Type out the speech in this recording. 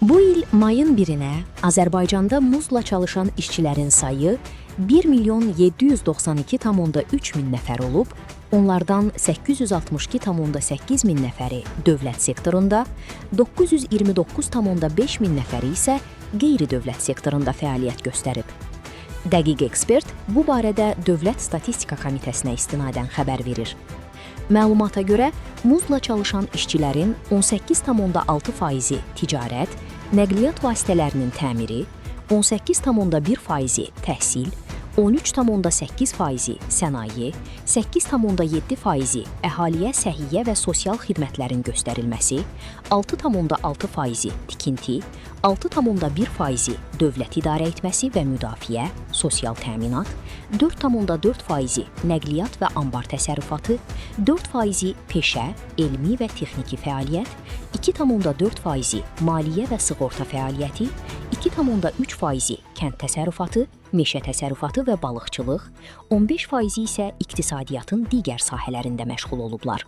Bu il mayın 1-nə Azərbaycanda muzla çalışan işçilərin sayı 1.792.3 min nəfər olub, onlardan 862.8 min nəfəri dövlət sektorunda, 929.5 min nəfəri isə qeyri-dövlət sektorunda fəaliyyət göstərib. Dəqiq ekspert bu barədə Dövlət Statistika Komitəsinə istinadən xəbər verir. Məlumata görə, muzla çalışan işçilərin 18,6% ticarət, nəqliyyat vasitələrinin təmiri, 18,1% təhsil, 13,8% sənaye, 8,7% əhaliyə səhiyyə və sosial xidmətlərin göstərilməsi, 6,6% tikinti, 6,1% dövlət idarə etməsi və müdafiə, sosial təminat, 4,4% nəqliyyat və ambar təsərrüfatı, 4% peşə, elmi və texniki fəaliyyət, 2,4% maliyyə və sığorta fəaliyyəti, 2,3% kənd təsərrüfatı, meşə təsərrüfatı və balıqçılıq, 15% isə iqtisadiyyatın digər sahələrində məşğul olublar.